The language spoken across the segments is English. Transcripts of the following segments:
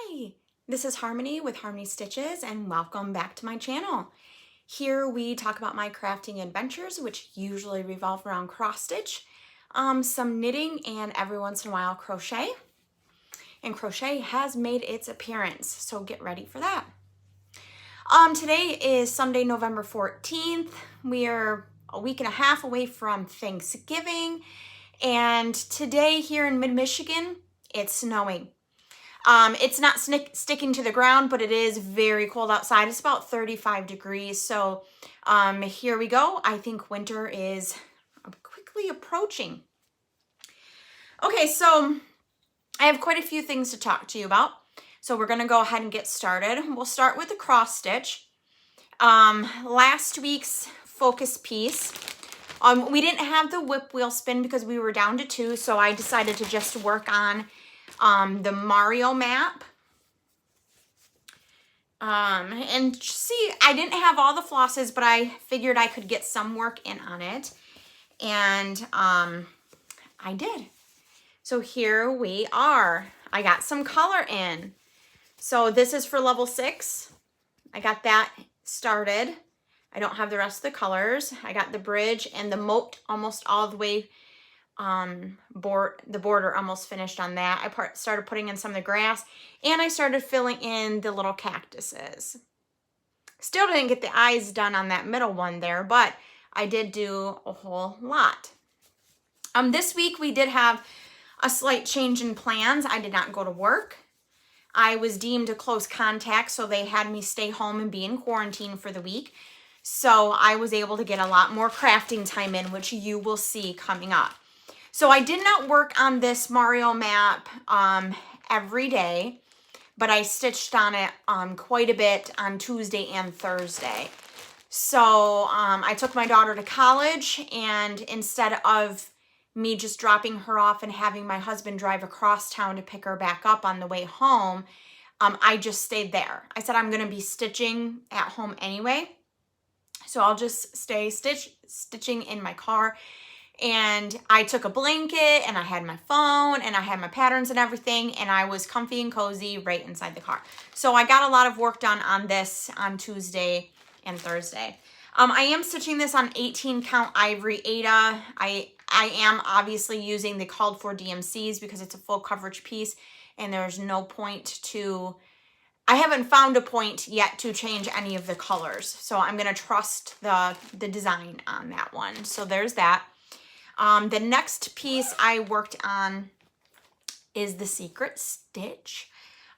Hi, this is Harmony with Harmony Stitches and welcome back to my channel. Here we talk about my crafting adventures, which usually revolve around cross stitch, some knitting, and every once in a while crochet. And crochet has made its appearance, so get ready for that. Today is Sunday, November 14th. We are a week and a half away from Thanksgiving, and today here in mid-Michigan, it's snowing. It's not sticking to the ground, but it is very cold outside. It's about 35 degrees. So here we go. I think winter is quickly approaching. Okay, so I have quite a few things to talk to you about. So we're going to go ahead and get started. We'll start with the cross stitch. Last week's focus piece, we didn't have the whip wheel spin because we were down to 2. So I decided to just work on the Mario map. And see, I didn't have all the flosses, but I figured I could get some work in on it. And I did. So here we are. I got some color in. So this is for level 6. I got that started. I don't have the rest of the colors. I got the bridge and the moat almost all the way the border almost finished on that. I started putting in some of the grass, and I started filling in the little cactuses. Still didn't get the eyes done on that middle one there, but I did do a whole lot. This week we did have a slight change in plans. I did not go to work. I was deemed a close contact, so they had me stay home and be in quarantine for the week. So I was able to get a lot more crafting time in, which you will see coming up. So I did not work on this Mario map every day, but I stitched on it quite a bit on Tuesday and Thursday. So I took my daughter to college, and instead of me just dropping her off and having my husband drive across town to pick her back up on the way home, I just stayed there. I said I'm going to be stitching at home anyway, so I'll just stay stitching in my car. And I took a blanket, and I had my phone, and I had my patterns and everything, and I was comfy and cozy right inside the car. So I got a lot of work done on this on Tuesday and Thursday. I am stitching this on 18 count Ivory Aida. I am obviously using the called for DMCs because it's a full coverage piece, and there's no point to, I haven't found a point yet to change any of the colors. So I'm going to trust the design on that one. So there's that. The next piece I worked on is the secret stitch.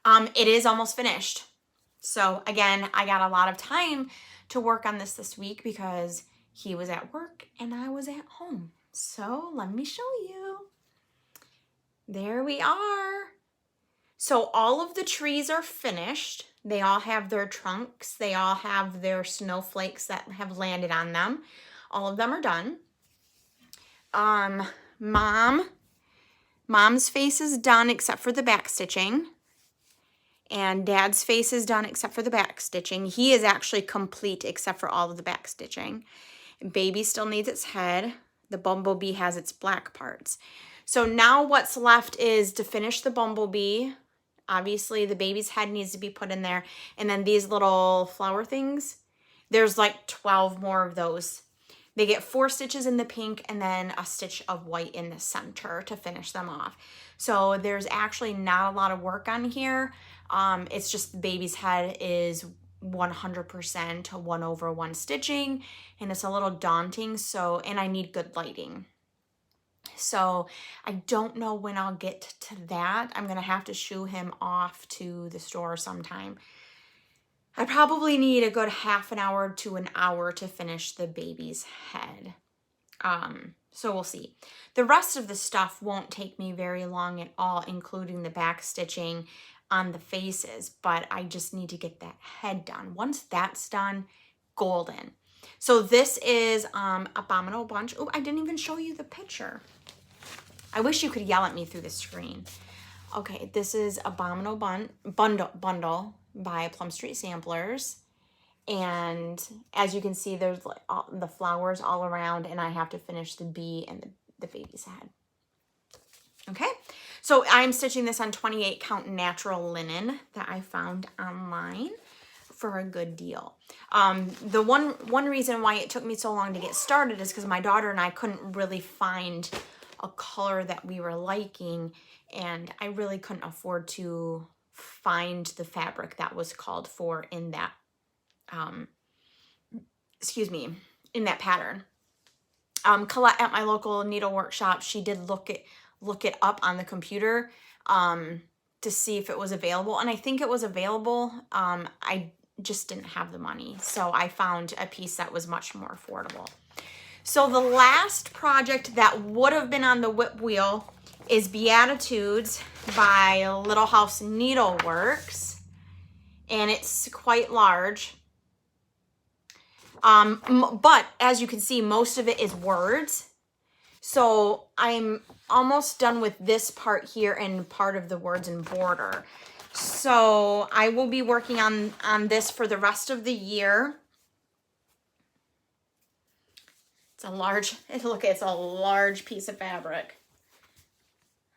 It is almost finished. So again, I got a lot of time to work on this week because he was at work and I was at home. So let me show you. There we are. So all of the trees are finished. They all have their trunks. They all have their snowflakes that have landed on them. All of them are done. Mom's face is done except for the back stitching, and Dad's face is done except for the back stitching. He is actually complete except for all of the back stitching. Baby still needs its head. The bumblebee has its black parts. So now what's left is to finish the bumblebee. Obviously the baby's head needs to be put in there, and then these little flower things, there's like 12 more of those. They get 4 stitches in the pink and then a stitch of white in the center to finish them off. So there's actually not a lot of work on here. It's just the baby's head is 100% 1/1 stitching, and it's a little daunting. So, and I need good lighting. So I don't know when I'll get to that. I'm going to have to shoo him off to the store sometime. I probably need a good half an hour to an hour to finish the baby's head. So we'll see. The rest of the stuff won't take me very long at all, including the back stitching on the faces, but I just need to get that head done. Once that's done, golden. So this is Abominable Bunch. Oh, I didn't even show you the picture. I wish you could yell at me through the screen. Okay, this is Abominable Bundle by Plum Street Samplers, and as you can see, there's like the flowers all around, and I have to finish the bee and the baby's head. Okay, so I'm stitching this on 28 count natural linen that I found online for a good deal. The one reason why it took me so long to get started is because my daughter and I couldn't really find a color that we were liking, and I really couldn't afford to find the fabric that was called for in that, in that pattern. Colette at my local needlework shop, she did look it up on the computer to see if it was available, and I think it was available. I just didn't have the money, so I found a piece that was much more affordable. So the last project that would have been on the whip wheel is Beatitudes by Little House Needleworks, and it's quite large. But as you can see, most of it is words. So I'm almost done with this part here and part of the words and border. So I will be working on this for the rest of the year. It's a large, look, it's a large piece of fabric.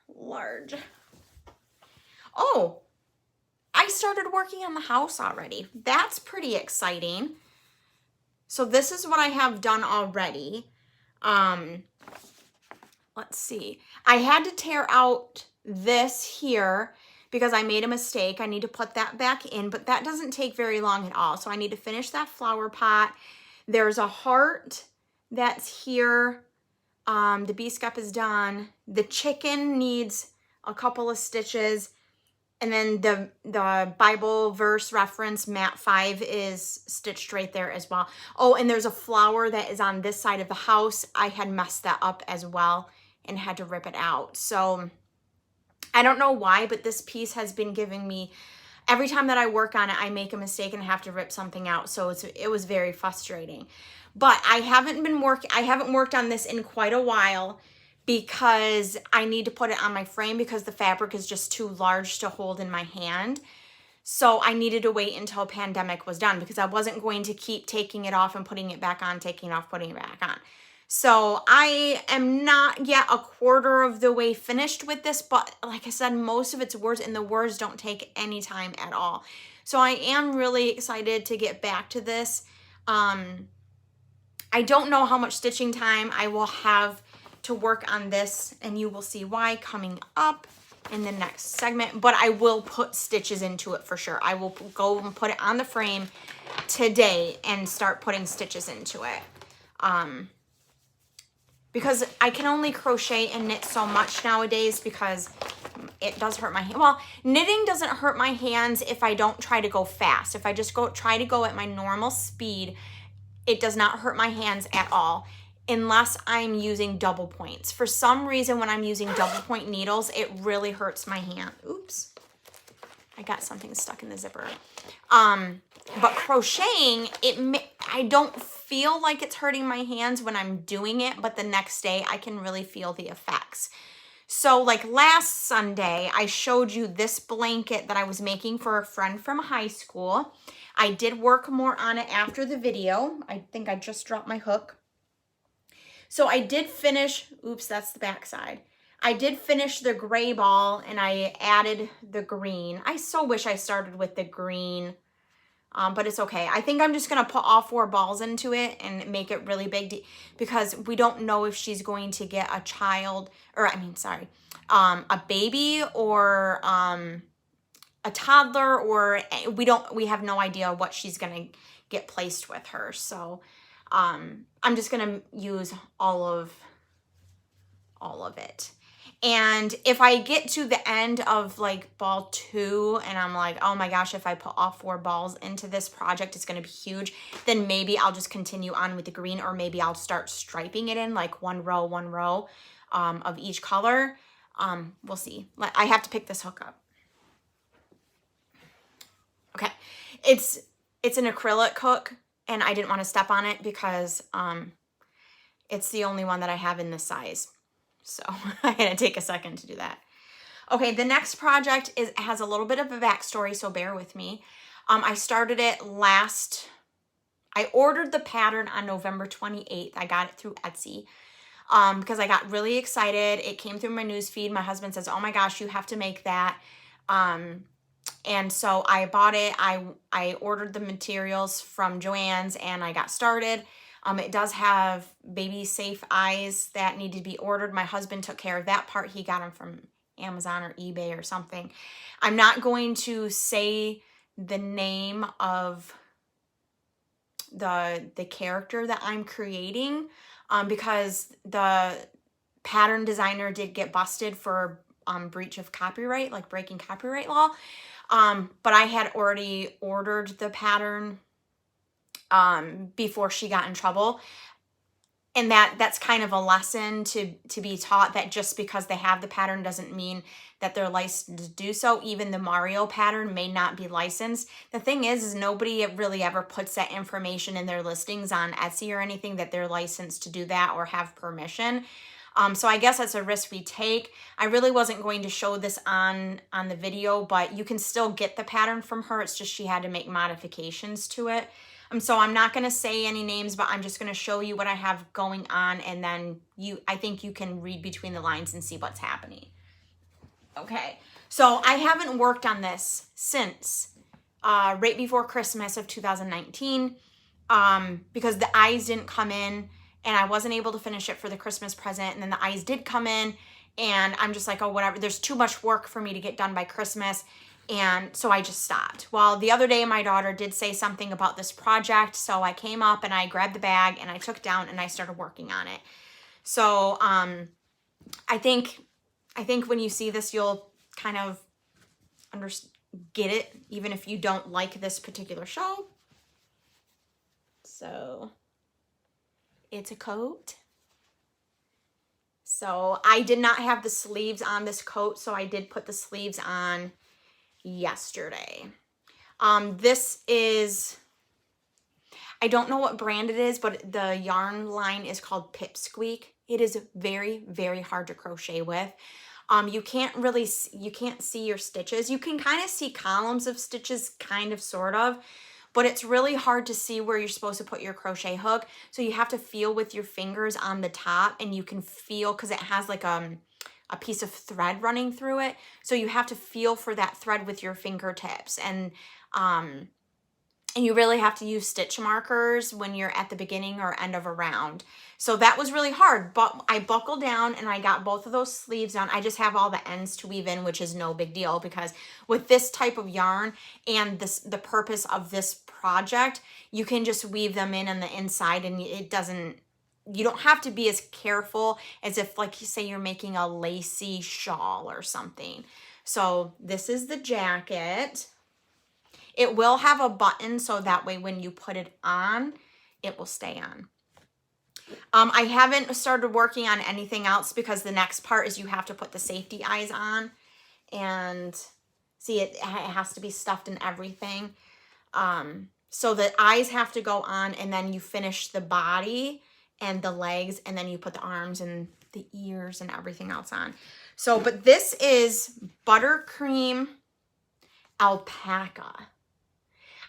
Large. Oh, I started working on the house already. That's pretty exciting. So this is what I have done already. Let's see. I had to tear out this here because I made a mistake. I need to put that back in, but that doesn't take very long at all. So I need to finish that flower pot. There's a heart that's here. The bee scup is done. The chicken needs a couple of stitches. And then the Bible verse reference, mat 5, is stitched right there as well. Oh, and there's a flower that is on this side of the house. I had messed that up as well and had to rip it out. So I don't know why, but this piece has been giving me, every time that I work on it, I make a mistake and have to rip something out. So it was very frustrating. But I haven't worked on this in quite a while because I need to put it on my frame because the fabric is just too large to hold in my hand. So I needed to wait until pandemic was done because I wasn't going to keep taking it off and putting it back on, taking it off, putting it back on. So I am not yet a quarter of the way finished with this, but like I said, most of it's words, and the words don't take any time at all. So I am really excited to get back to this. I don't know how much stitching time I will have to work on this, and you will see why coming up in the next segment, but I will put stitches into it for sure. I will go and put it on the frame today and start putting stitches into it. Because I can only crochet and knit so much nowadays because it does hurt my hand. Well, knitting doesn't hurt my hands if I don't try to go fast. If I just try to go at my normal speed, it does not hurt my hands at all unless I'm using double points. For some reason, when I'm using double point needles, it really hurts my hand. Oops, I got something stuck in the zipper. But crocheting, I don't feel like it's hurting my hands when I'm doing it, but the next day I can really feel the effects. So like last Sunday, I showed you this blanket that I was making for a friend from high school. I did work more on it after the video. I think I just dropped my hook. So I did finish, oops, that's the back side. I did finish the gray ball and I added the green. I so wish I started with the green, but it's okay. I think I'm just gonna put all 4 balls into it and make it really big because we don't know if she's going to get a child, or a baby or a toddler, or we have no idea what she's gonna get placed with her. So I'm just gonna use all of it. And if I get to the end of like ball 2 and I'm like, oh my gosh, if I put all 4 balls into this project, it's gonna be huge, then maybe I'll just continue on with the green, or maybe I'll start striping it in like one row of each color. We'll see. I have to pick this hook up. Okay, it's an acrylic hook, and I didn't want to step on it because it's the only one that I have in this size. So I had to take a second to do that. Okay, the next project has a little bit of a backstory, so bear with me. I started it I ordered the pattern on November 28th. I got it through Etsy. because I got really excited. It came through my news feed. My husband says, oh my gosh, you have to make that. And so I bought it. I ordered the materials from Joann's and I got started. It does have baby safe eyes that need to be ordered. My husband took care of that part. He got them from Amazon or eBay or something. I'm not going to say the name of the character that I'm creating because the pattern designer did get busted for breach of copyright, like breaking copyright law. But I had already ordered the pattern before she got in trouble. And that's kind of a lesson to be taught, that just because they have the pattern doesn't mean that they're licensed to do so. Even the Mario pattern may not be licensed. The thing is nobody really ever puts that information in their listings on Etsy or anything, that they're licensed to do that or have permission. So I guess that's a risk we take. I really wasn't going to show this on the video, but you can still get the pattern from her. It's just she had to make modifications to it. So I'm not going to say any names, but I'm just going to show you what I have going on, and then I think you can read between the lines and see what's happening. Okay, so I haven't worked on this since right before Christmas of 2019 because the eyes didn't come in and I wasn't able to finish it for the Christmas present, and then the eyes did come in and I'm just like, oh, whatever. There's too much work for me to get done by Christmas. And so I just stopped. Well, the other day my daughter did say something about this project. So I came up and I grabbed the bag and I took it down and I started working on it. So I think when you see this, you'll kind of get it, even if you don't like this particular show. So it's a coat. So I did not have the sleeves on this coat, so I did put the sleeves on yesterday. This is, I don't know what brand it is, but the yarn line is called Pipsqueak. It is very, very hard to crochet with. You can't see your stitches. You can kind of see columns of stitches, kind of, sort of, but it's really hard to see where you're supposed to put your crochet hook. So you have to feel with your fingers on the top, and you can feel, because it has like a piece of thread running through it. So you have to feel for that thread with your fingertips. And you really have to use stitch markers when you're at the beginning or end of a round. So that was really hard, but I buckled down and I got both of those sleeves on. I just have all the ends to weave in, which is no big deal, because with this type of yarn and the purpose of this project, you can just weave them in on the inside, and you don't have to be as careful as if, like, you say you're making a lacy shawl or something. So this is the jacket. It will have a button, so that way when you put it on, it will stay on. I haven't started working on anything else because the next part is you have to put the safety eyes on. And see, it has to be stuffed in everything. So the eyes have to go on, and then you finish the body and the legs, and then you put the arms and the ears and everything else on. So, but this is buttercream alpaca.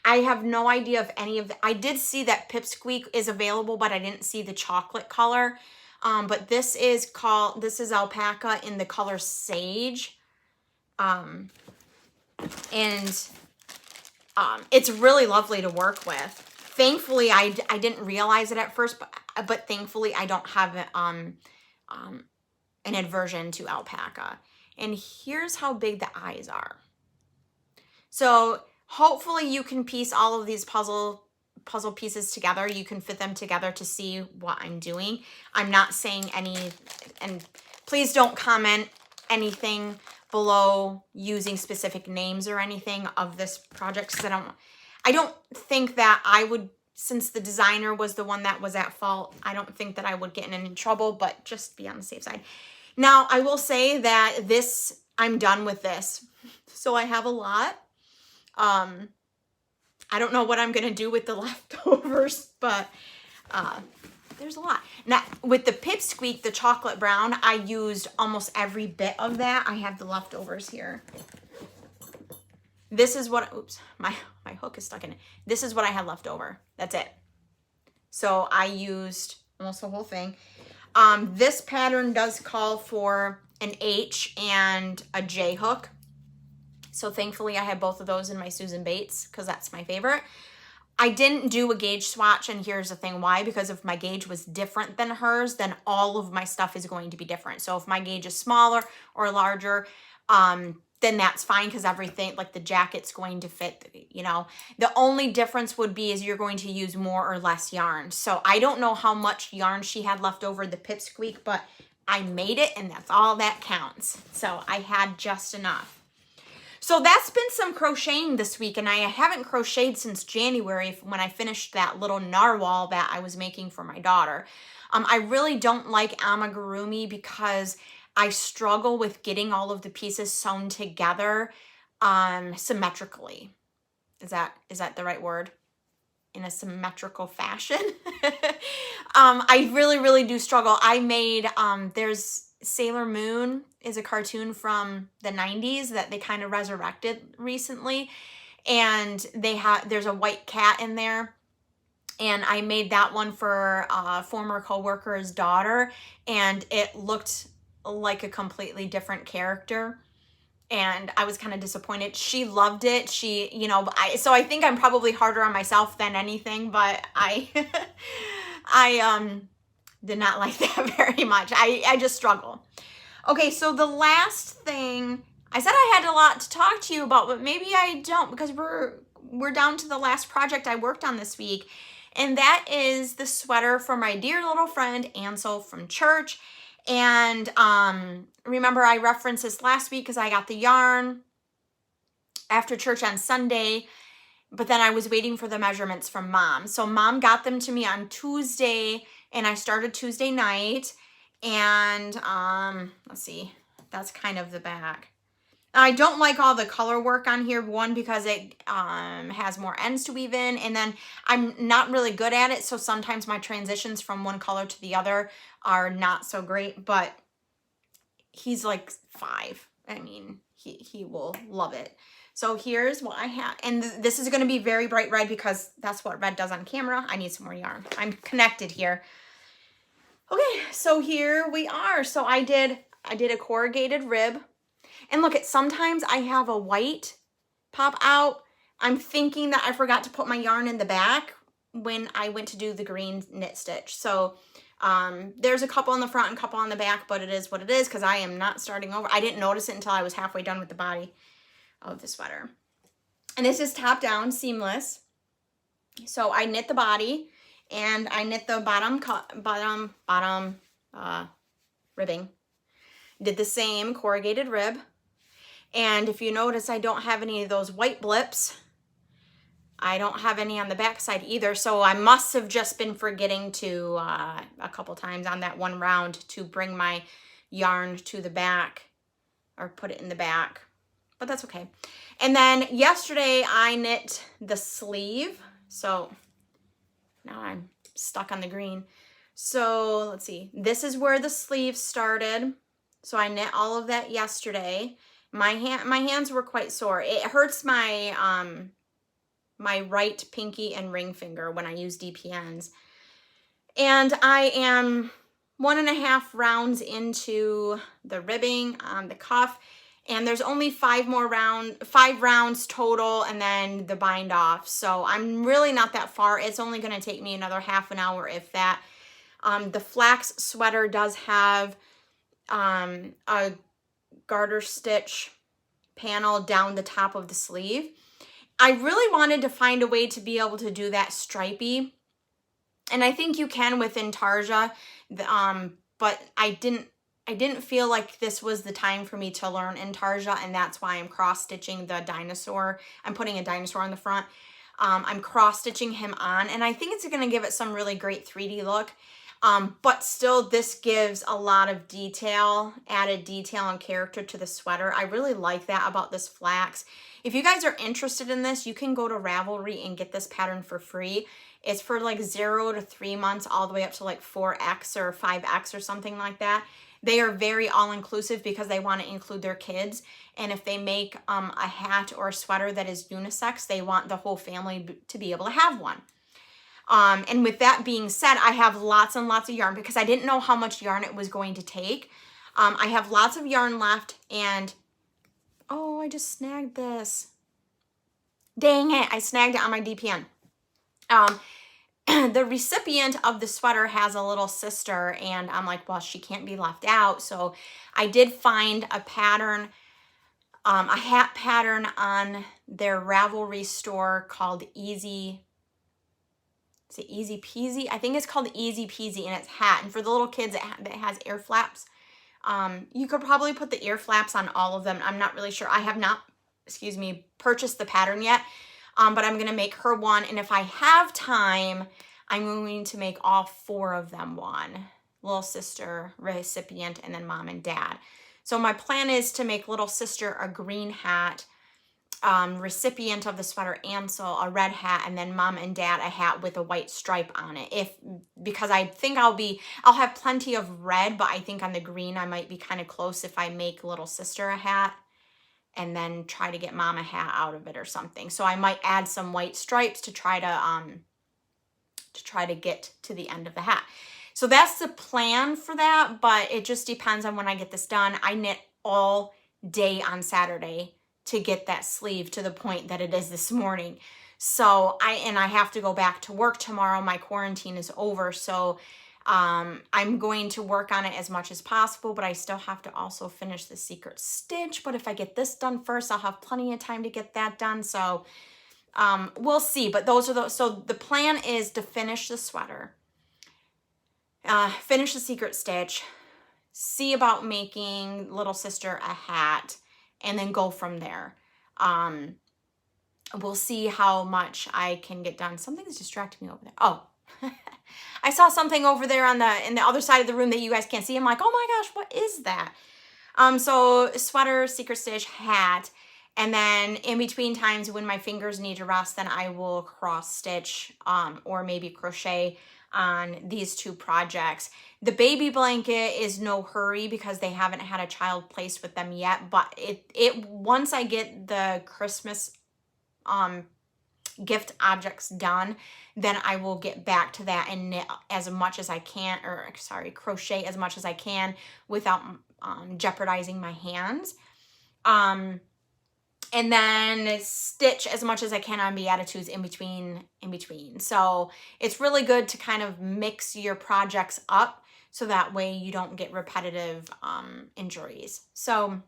I have no idea if any of I did see that Pipsqueak is available, but I didn't see the chocolate color. But this is alpaca in the color Sage. It's really lovely to work with. Thankfully, I didn't realize it at first, but thankfully I don't have an aversion to alpaca. And here's how big the eyes are. So hopefully you can piece all of these puzzle pieces together. You can fit them together to see what I'm doing. I'm not saying any, and please don't comment anything below using specific names or anything of this project, because I don't think that I would, since the designer was the one that was at fault, I don't think that I would get in any trouble, but just be on the safe side. Now, I will say that I'm done with this. So I have a lot. I don't know what I'm going to do with the leftovers, but there's a lot. Now, with the Pipsqueak, the chocolate brown, I used almost every bit of that. I have the leftovers here. This is what, oops, my hook is stuck in it. This is what I had left over. That's it. So I used almost the whole thing. This pattern does call for an H and a J hook. So thankfully I have both of those in my Susan Bates because that's my favorite. I didn't do a gauge swatch, and here's the thing why, because if my gauge was different than hers, then all of my stuff is going to be different. So if my gauge is smaller or larger, then that's fine because everything, like the jacket's going to fit, you know. The only difference would be is you're going to use more or less yarn. So I don't know how much yarn she had left over the pipsqueak, but I made it and that's all that counts. So I had just enough. So that's been some crocheting this week, and I haven't crocheted since January when I finished that little narwhal that I was making for my daughter. I really don't like amigurumi because I struggle with getting all of the pieces sewn together symmetrically. Is that the right word? In a symmetrical fashion. I really do struggle. I made, there's Sailor Moon is a cartoon from the 90s that they kind of resurrected recently. And there's a white cat in there. And I made that one for a former coworker's daughter. And it looked like a completely different character. And I was kind of disappointed. She loved it. She, you know, so I think I'm probably harder on myself than anything, but I did not like that very much. I just struggle. Okay, so the last thing, I said I had a lot to talk to you about, but maybe I don't because we're down to the last project I worked on this week. And that is the sweater for my dear little friend Ansel from church. And remember I referenced this last week because I got the yarn after church on Sunday, but then I was waiting for the measurements from Mom. So Mom got them to me on Tuesday, and I started Tuesday night. And let's see, that's kind of the back. I don't like all the color work on here, one, because it has more ends to weave in, and then I'm not really good at it, so sometimes my transitions from one color to the other are not so great, but he's like 5. I mean, he will love it. So here's what I have, and this is going to be very bright red because that's what red does on camera. I need some more yarn. I'm connected here. Okay, so here we are. So I did a corrugated rib. And look, sometimes I have a white pop out. I'm thinking that I forgot to put my yarn in the back when I went to do the green knit stitch. So there's a couple on the front and a couple on the back, but it is what it is because I am not starting over. I didn't notice it until I was halfway done with the body of the sweater. And this is top down seamless. So I knit the body and I knit the bottom ribbing. Did the same corrugated rib. And if you notice, I don't have any of those white blips. I don't have any on the back side either. So I must have just been forgetting to, a couple times on that one round, to bring my yarn to the back or put it in the back. But that's okay. And then yesterday I knit the sleeve. So now I'm stuck on the green. So let's see. This is where the sleeve started. So I knit all of that yesterday. My hands were quite sore. It hurts my my right pinky and ring finger when I use DPNs. And I am 1.5 rounds into the ribbing on the cuff, and there's only 5 rounds total, and then the bind off. So I'm really not that far. It's only going to take me another half an hour, if that. The Flax sweater does have a garter stitch panel down the top of the sleeve. I really wanted to find a way to be able to do that stripey, and I think you can with Intarsia, but I didn't feel like this was the time for me to learn Intarsia, and that's why I'm cross stitching the Dinosaur. I'm putting a Dinosaur on the front. I'm cross stitching him on, and I think it's going to give it some really great 3D look. But still, this gives a lot of detail, added detail and character to the sweater. I really like that about this Flax. If you guys are interested in this, you can go to Ravelry and get this pattern for free. It's for like 0 to 3 months, all the way up to like 4X or 5X or something like that. They are very all-inclusive because they want to include their kids. And if they make a hat or a sweater that is unisex, they want the whole family to be able to have one. And with that being said, I have lots and lots of yarn because I didn't know how much yarn it was going to take. I have lots of yarn left, and oh, I just snagged this. Dang it, I snagged it on my DPN. The recipient of the sweater has a little sister, and I'm like, well, she can't be left out. So I did find a pattern, a hat pattern on their Ravelry store called Easy. Is it Easy Peasy? I think it's called Easy Peasy, and it's hat. And for the little kids, it has ear flaps. You could probably put the ear flaps on all of them. I'm not really sure. I have not, purchased the pattern yet. But I'm going to make her one. And if I have time, I'm going to make all 4 of them one. Little sister, recipient, and then mom and dad. So my plan is to make little sister a green hat, recipient of the sweater Ansel a red hat, and then mom and dad a hat with a white stripe on it. Because I think I'll have plenty of red, but I think on the green I might be kind of close if I make little sister a hat and then try to get mom a hat out of it or something. So I might add some white stripes to try to get to the end of the hat. So that's the plan for that, but it just depends on when I get this done. I knit all day on Saturday to get that sleeve to the point that it is this morning. So I have to go back to work tomorrow. My quarantine is over, so I'm going to work on it as much as possible, but I still have to also finish the secret stitch. But if I get this done first, I'll have plenty of time to get that done. So we'll see. But so the plan is to finish the sweater, finish the secret stitch, see about making little sister a hat, and then go from there. We'll see how much I can get done. Something's distracting me over there. Oh, I saw something over there in the other side of the room that you guys can't see. I'm like, oh my gosh, what is that? So sweater, secret stitch, hat, and then in between times when my fingers need to rest, then I will cross stitch, or maybe crochet on these 2 projects. The baby blanket is no hurry because they haven't had a child placed with them yet, but once I get the Christmas gift objects done, then I will get back to that and knit as much as I can, crochet as much as I can without jeopardizing my hands. And then stitch as much as I can on Beatitudes in between. So it's really good to kind of mix your projects up so that way you don't get repetitive injuries. So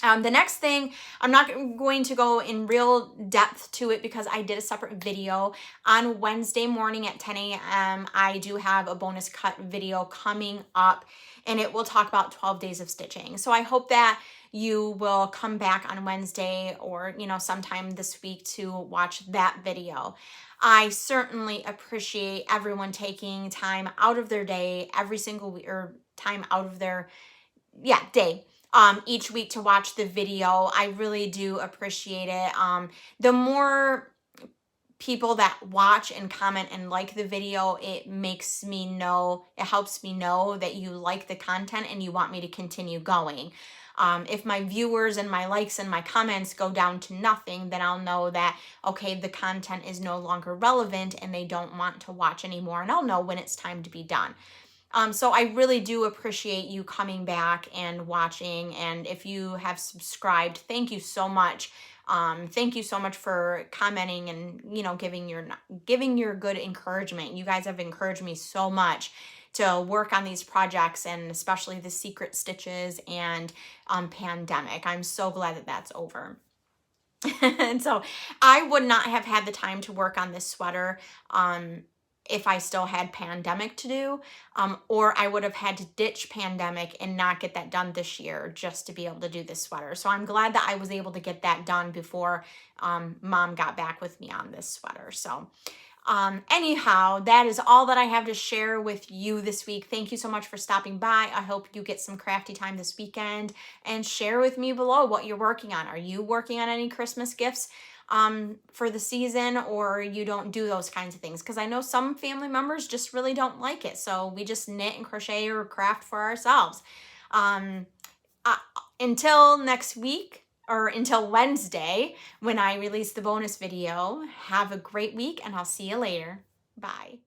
the next thing, I'm not going to go in real depth to it because I did a separate video. On Wednesday morning at 10 a.m., I do have a bonus cut video coming up, and it will talk about 12 days of stitching. So I hope that you will come back on Wednesday or, sometime this week to watch that video. I certainly appreciate everyone taking time out of their day every single week, or time out of their day. Each week to watch the video. I really do appreciate it. The more people that watch and comment and like the video, it helps me know that you like the content and you want me to continue going. If my viewers and my likes and my comments go down to nothing, then I'll know that, okay, the content is no longer relevant and they don't want to watch anymore, and I'll know when it's time to be done. So I really do appreciate you coming back and watching. And if you have subscribed, thank you so much. Thank you so much for commenting and, giving your good encouragement. You guys have encouraged me so much to work on these projects, and especially the secret stitches and pandemic. I'm so glad that that's over. And so I would not have had the time to work on this sweater if I still had pandemic to do, or I would have had to ditch pandemic and not get that done this year just to be able to do this sweater. So I'm glad that I was able to get that done before mom got back with me on this sweater. So anyhow, that is all that I have to share with you this week. Thank you so much for stopping by. I hope you get some crafty time this weekend, and share with me below what you're working on. Are you working on any Christmas gifts for the season, or you don't do those kinds of things? Because I know some family members just really don't like it. So we just knit and crochet or craft for ourselves. Until next week, or until Wednesday when I release the bonus video, have a great week, and I'll see you later. Bye.